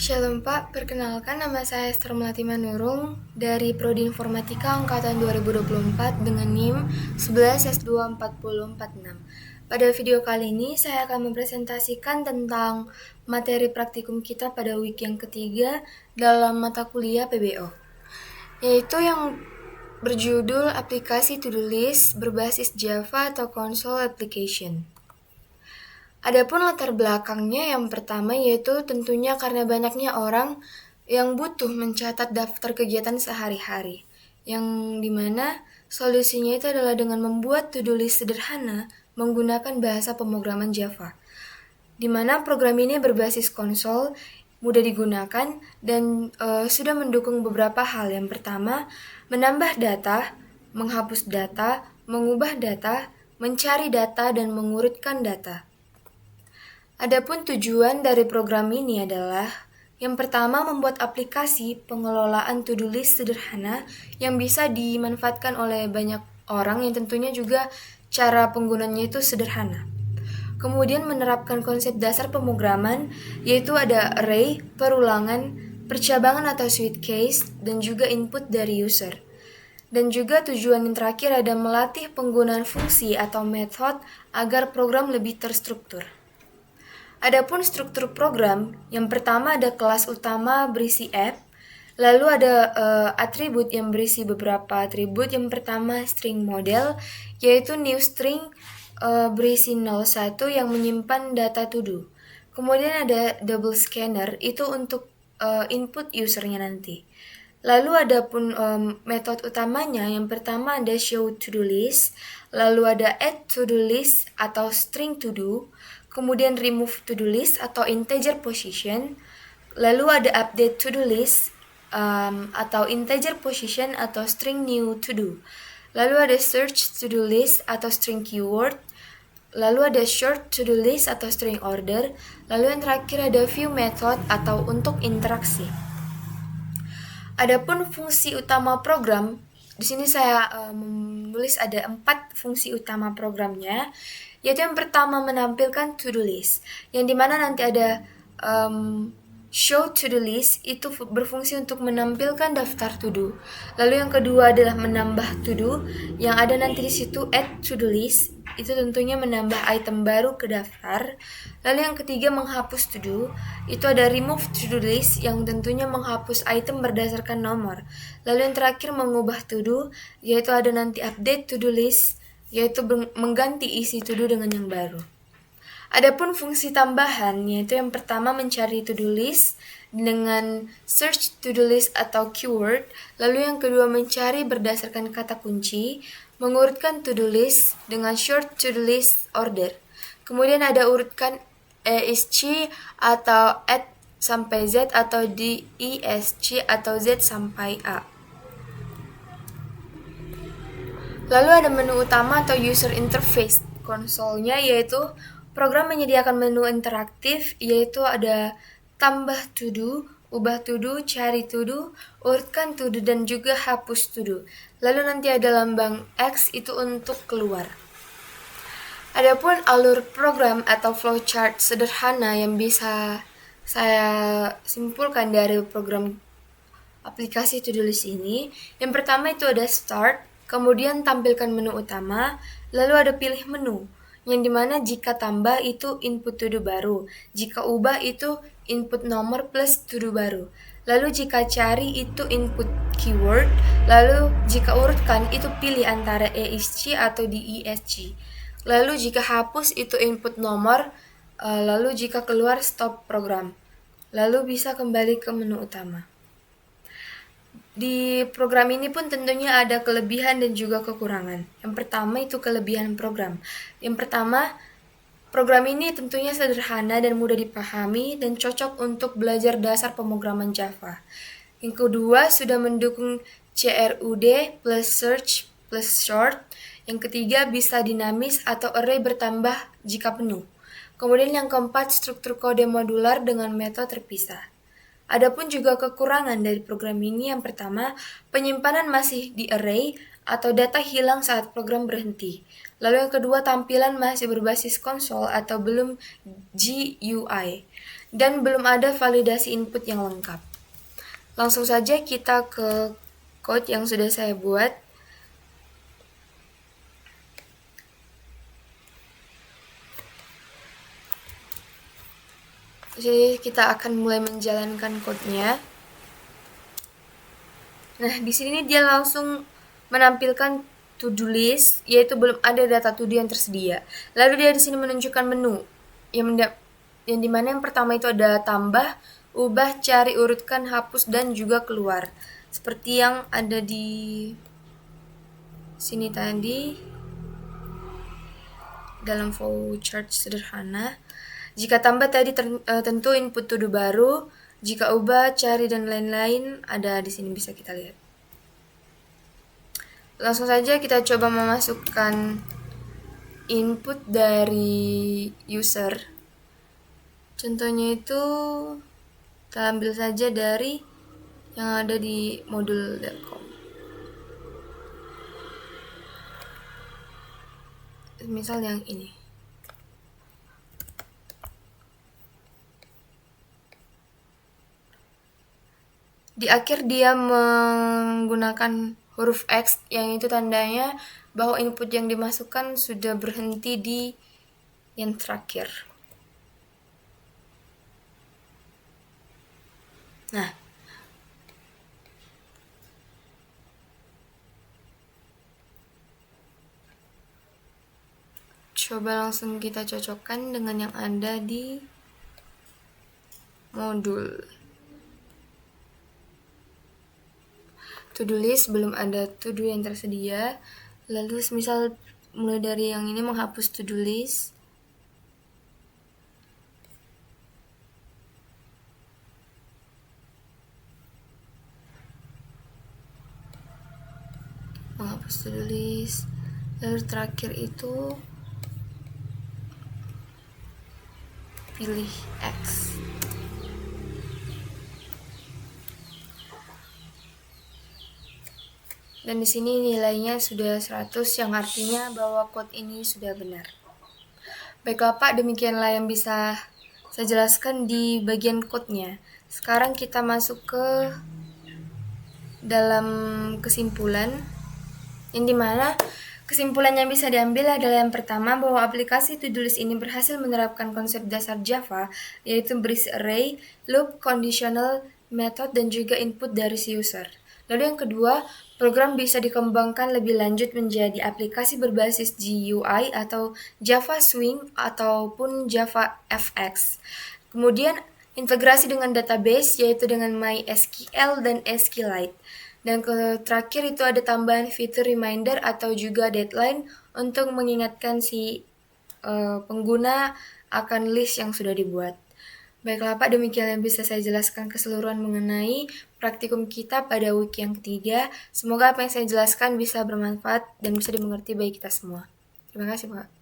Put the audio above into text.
Shalom Pak, perkenalkan nama saya Esther Melati Manurung dari Prodi Informatika Angkatan 2024 dengan NIM 11S24046. Pada video kali ini saya akan mempresentasikan tentang materi praktikum kita pada week yang ketiga dalam mata kuliah PBO, yaitu yang berjudul aplikasi to-do list berbasis Java atau console application. Adapun latar belakangnya yang pertama yaitu tentunya karena banyaknya orang yang butuh mencatat daftar kegiatan sehari-hari, yang dimana solusinya itu adalah dengan membuat to-do list sederhana menggunakan bahasa pemrograman Java, di mana program ini berbasis konsol, mudah digunakan, dan sudah mendukung beberapa hal. Yang pertama, menambah data, menghapus data, mengubah data, mencari data, dan mengurutkan data. Adapun tujuan dari program ini adalah yang pertama membuat aplikasi pengelolaan to-do list sederhana yang bisa dimanfaatkan oleh banyak orang yang tentunya juga cara penggunanya itu sederhana. Kemudian menerapkan konsep dasar pemrograman yaitu ada array, perulangan, percabangan atau switch case, dan juga input dari user. Dan juga tujuan yang terakhir ada melatih penggunaan fungsi atau method agar program lebih terstruktur. Adapun struktur program, yang pertama ada kelas utama berisi app, lalu ada atribut yang berisi beberapa atribut. Yang pertama string model, yaitu new string berisi 01 yang menyimpan data to do. Kemudian ada double scanner, itu untuk input usernya nanti. Lalu ada pun metode utamanya, yang pertama ada show to do list, lalu ada add to do list atau string to do, kemudian remove to do list atau integer position, lalu ada update to do list atau integer position atau string new to do, lalu ada search to do list atau string keyword, lalu ada short to do list atau string order, lalu yang terakhir ada view method atau untuk interaksi. Adapun fungsi utama program, di sini saya menulis ada 4 fungsi utama programnya, yaitu yang pertama menampilkan to-do list, yang dimana nanti ada show to-do list, itu berfungsi untuk menampilkan daftar to-do. Lalu yang kedua adalah menambah to-do, yang ada nanti di situ add to-do list, itu tentunya menambah item baru ke daftar. Lalu yang ketiga menghapus to-do, itu ada remove to-do list yang tentunya menghapus item berdasarkan nomor. Lalu yang terakhir mengubah to-do, yaitu ada nanti update to-do list, yaitu mengganti isi to-do dengan yang baru. Adapun fungsi tambahan, yaitu yang pertama mencari to-do list dengan search to-do list atau keyword, lalu yang kedua mencari berdasarkan kata kunci, mengurutkan to-do list dengan short to-do list order. Kemudian ada urutkan ESC atau A sampai Z atau DESC atau Z sampai A. Lalu ada menu utama atau user interface konsolnya, yaitu program menyediakan menu interaktif, yaitu ada tambah to do, ubah to do, cari to do, urutkan to do, dan juga hapus to do. Lalu nanti ada lambang X, itu untuk keluar. Adapun alur program atau flowchart sederhana yang bisa saya simpulkan dari program aplikasi to-do list ini, yang pertama itu ada start, kemudian tampilkan menu utama, lalu ada pilih menu, yang dimana jika tambah itu input to do baru, jika ubah itu input nomor plus to do baru, lalu jika cari itu input keyword, lalu jika urutkan itu pilih antara ESC atau DESC, lalu jika hapus itu input nomor, lalu jika keluar stop program, lalu bisa kembali ke menu utama. Di program ini pun tentunya ada kelebihan dan juga kekurangan. Yang pertama itu kelebihan program. Yang pertama, program ini tentunya sederhana dan mudah dipahami dan cocok untuk belajar dasar pemrograman Java. Yang kedua, sudah mendukung CRUD plus search plus short. Yang ketiga, bisa dinamis atau array bertambah jika penuh. Kemudian yang keempat, struktur kode modular dengan metode terpisah. Adapun juga kekurangan dari program ini, yang pertama, penyimpanan masih di array atau data hilang saat program berhenti. Lalu yang kedua, tampilan masih berbasis konsol atau belum GUI. dan belum ada validasi input yang lengkap. Langsung saja kita ke code yang sudah saya buat. Jadi kita akan mulai menjalankan code-nya. Nah, di sini dia langsung menampilkan to-do list, yaitu belum ada data to-do yang tersedia. Lalu dia di sini menunjukkan menu yang dimana yang pertama itu ada tambah, ubah, cari, urutkan, hapus, dan juga keluar. Seperti yang ada di sini tadi dalam flowchart sederhana. Jika tambah tadi tentu input to do baru, jika ubah, cari, dan lain-lain ada di sini bisa kita lihat. Langsung saja kita coba memasukkan input dari user. Contohnya itu kita ambil saja dari yang ada di modul.com. Misal yang ini. Di akhir dia menggunakan huruf X yang itu tandanya bahwa input yang dimasukkan sudah berhenti di yang terakhir. Nah, coba langsung kita cocokkan dengan yang ada di modul. To-do list belum ada to-do yang tersedia. Lalu misal mulai dari yang ini menghapus to-do list. Menghapus to-do list. Lalu terakhir itu pilih X. Dan di sini nilainya sudah 100 yang artinya bahwa code ini sudah benar. Baiklah Pak, demikianlah yang bisa saya jelaskan di bagian code-nya. Sekarang kita masuk ke dalam kesimpulan, yang dimana kesimpulan yang bisa diambil adalah yang pertama bahwa aplikasi to-do list ini berhasil menerapkan konsep dasar Java, yaitu berisi array, loop, conditional, method, dan juga input dari si user. Lalu yang kedua, program bisa dikembangkan lebih lanjut menjadi aplikasi berbasis GUI atau Java Swing ataupun Java FX. Kemudian integrasi dengan database yaitu dengan MySQL dan SQLite. Dan terakhir itu ada tambahan fitur reminder atau juga deadline untuk mengingatkan si pengguna akan list yang sudah dibuat. Baiklah Pak, demikian yang bisa saya jelaskan keseluruhan mengenai praktikum kita pada week yang ketiga. Semoga apa yang saya jelaskan bisa bermanfaat dan bisa dimengerti bagi kita semua. Terima kasih Pak.